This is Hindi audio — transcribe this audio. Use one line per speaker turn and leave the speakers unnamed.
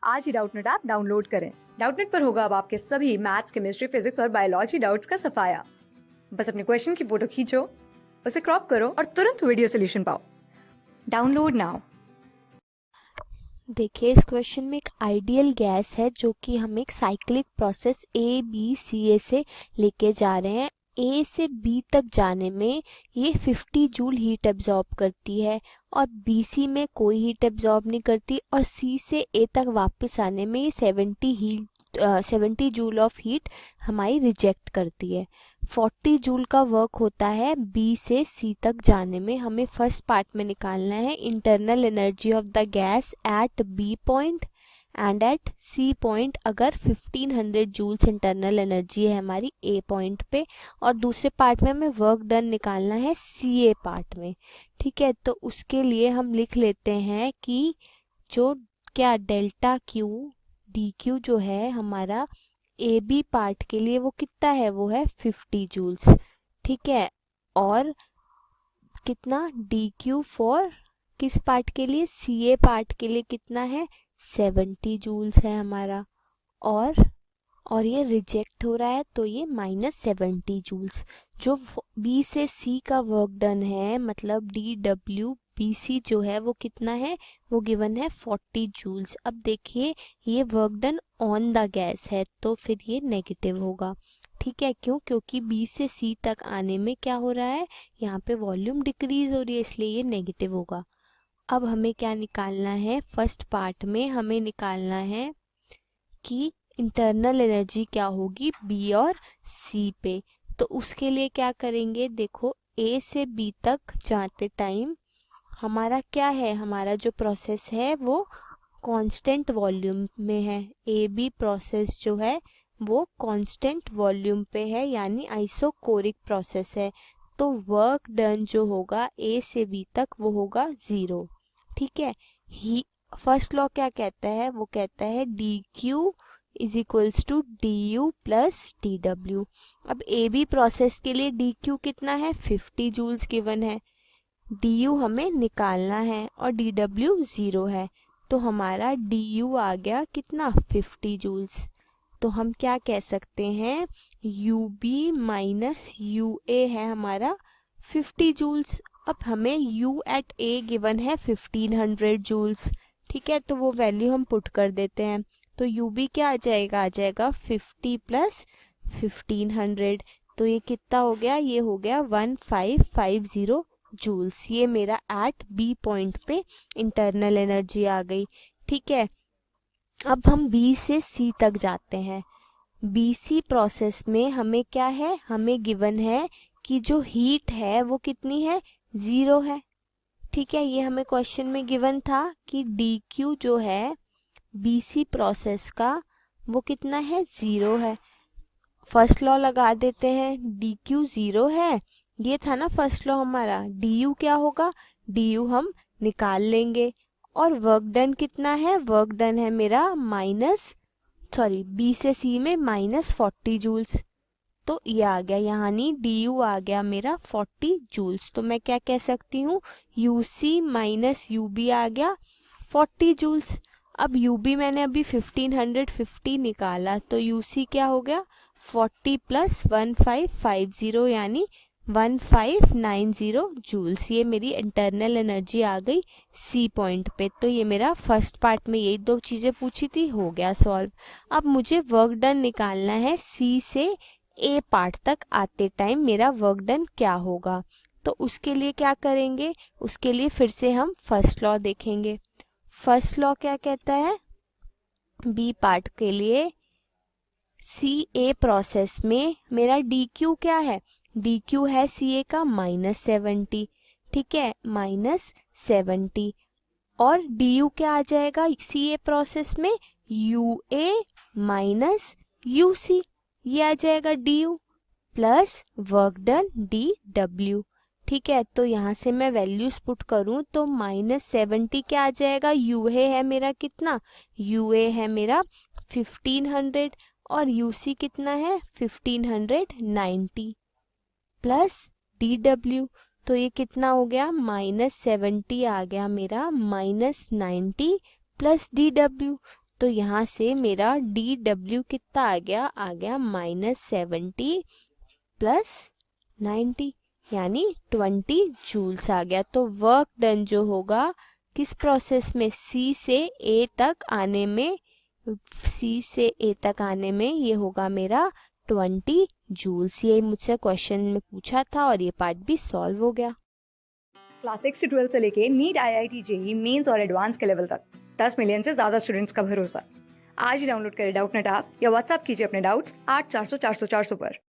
आज ही डाउटनेट ऐप डाउनलोड करें। डाउटनेट पर होगा अब आपके सभी मैथ्स, केमिस्ट्री, फिजिक्स और बायोलॉजी डाउट्स का सफाया। बस अपने क्वेश्चन की फोटो खींचो, उसे क्रॉप करो और तुरंत वीडियो सोल्यूशन पाओ। Download now.
देखिए, इस क्वेश्चन में एक आइडियल गैस है जो कि हम एक cyclic process A B C A से लेके जा रहे हैं। A से B तक जाने में ये 50 जूल हीट एब्जॉर्ब करती है और BC में कोई हीट एब्जॉर्ब नहीं करती, और C से A तक वापस आने में ये 70 जूल ऑफ हीट हमारी रिजेक्ट करती है। 40 जूल का वर्क होता है B से C तक जाने में। हमें फर्स्ट पार्ट में निकालना है internal energy of the gas at B point and at C point. अगर 1500 जूल्स इंटरनल एनर्जी है हमारी A पॉइंट पे, और दूसरे पार्ट में हमें वर्क डन निकालना है CA पार्ट में। ठीक है, तो उसके लिए हम लिख लेते हैं कि जो क्या डेल्टा Q dQ जो है हमारा AB पार्ट के लिए वो कितना है, वो है 50 जूल्स। ठीक है, और कितना dQ फॉर किस पार्ट के लिए, CA पार्ट के लिए कितना है, 70 जूल्स है हमारा। और ये रिजेक्ट हो रहा है तो ये -70 जूल्स। जो B से C का वर्क डन है, मतलब DWBC जो है वो कितना है, वो गिवन है 40 जूल्स। अब देखिए, ये work done on the gas है तो फिर ये नेगेटिव होगा। ठीक है, क्योंकि B से C तक आने में क्या हो रहा है, यहाँ पे वॉल्यूम डिक्रीज हो रही है, इसलिए ये नेगेटिव होगा। अब हमें क्या निकालना है, फर्स्ट पार्ट में हमें निकालना है कि इंटरनल एनर्जी क्या होगी B और C पे। तो उसके लिए क्या करेंगे, देखो A से B तक जाते टाइम हमारा क्या है, हमारा जो प्रोसेस है वो कांस्टेंट वॉल्यूम में है। AB प्रोसेस जो है वो कांस्टेंट वॉल्यूम पे है, यानी आइसोकोरिक प्रोसेस है। तो वर्क डन जो होगा A से B तक वो होगा 0। ठीक है, फर्स्ट लॉ क्या कहता है, वो कहता है dQ is equals to du plus dw। अब AB प्रोसेस के लिए dQ कितना है, 50 जूल्स गिवन है, du हमें निकालना है और dw 0 है, तो हमारा du आ गया कितना, 50 जूल्स। तो हम क्या कह सकते हैं, UB माइनस UA है हमारा 50 जूल्स। अब हमें U एट A गिवन है 1500 जूल्स। ठीक है, तो वो वैल्यू हम पुट कर देते हैं, तो UB क्या आ जाएगा 50 प्लस 1500। तो ये कितना हो गया, ये हो गया 1550 जूल्स। ये मेरा एट B पॉइंट पे इंटरनल एनर्जी आ गई। ठीक है, अब हम B से C तक जाते हैं। BC प्रोसेस में हमें क्या है, हमें गिवन है कि जो हीट है वो कितनी है, 0 है। ठीक है, ये हमें क्वेश्चन में गिवन था कि dQ जो है BC प्रोसेस का वो कितना है, 0 है। फर्स्ट लॉ लगा देते हैं, dQ 0 है, ये था ना फर्स्ट लॉ हमारा। du क्या होगा, du हम निकाल लेंगे, और वर्क डन कितना है, वर्क डन है मेरा B से C में -40 जूल्स। तो ये आ गया, यानी du आ गया मेरा 40 जूल्स। तो मैं क्या कह सकती हूँ, UC माइनस UB आ गया 40 जूल्स। अब UB मैंने अभी 1550 निकाला, तो UC क्या हो गया, 40 प्लस 1550 यानी 1590 जूल्स। ये मेरी इंटरनल एनर्जी आ गई C पॉइंट पे। तो ये मेरा फर्स्ट पार्ट में यही दो चीज़ें पूछी थी, हो गया सॉल्व। अब मुझे वर्क डन निकालना है C से A पार्ट तक आते टाइम मेरा वर्क डन क्या होगा। तो उसके लिए क्या करेंगे, उसके लिए फिर से हम फर्स्ट लॉ देखेंगे। फर्स्ट लॉ क्या कहता है, B पार्ट के लिए CA प्रोसेस में मेरा dQ क्या है, dQ है CA का -70। ठीक है, -70, और du क्या आ जाएगा CA प्रोसेस में, UA माइनस UC, ये आ जाएगा du plus work done dW। ठीक है, तो यहाँ से मैं वैल्यूज पुट करूँ तो -70 क्या आ जाएगा, UA है मेरा कितना, UA है मेरा 1500, और UC कितना है 1590 प्लस dW। तो ये कितना हो गया, -70 आ गया मेरा, -90 प्लस dW। तो यहाँ से मेरा DW कितना आ गया -70 + 90 यानी 20 जूल्स आ गया। तो वर्क डन जो होगा किस प्रोसेस में, C से A तक आने में ये होगा मेरा 20 जूल्स। ये मुझसे क्वेश्चन में पूछा था और ये पार्ट भी सॉल्व हो गया।
क्लास 6 से 12 से लेके नीट, IIT, JEE मेंस और एडवांस के लेवल तक 10 मिलियन से ज्यादा स्टूडेंट्स का भरोसा। आज ही डाउनलोड करें डाउटनेट ऐप या व्हाट्सएप कीजिए अपने डाउट्स 8400 400 400 पर।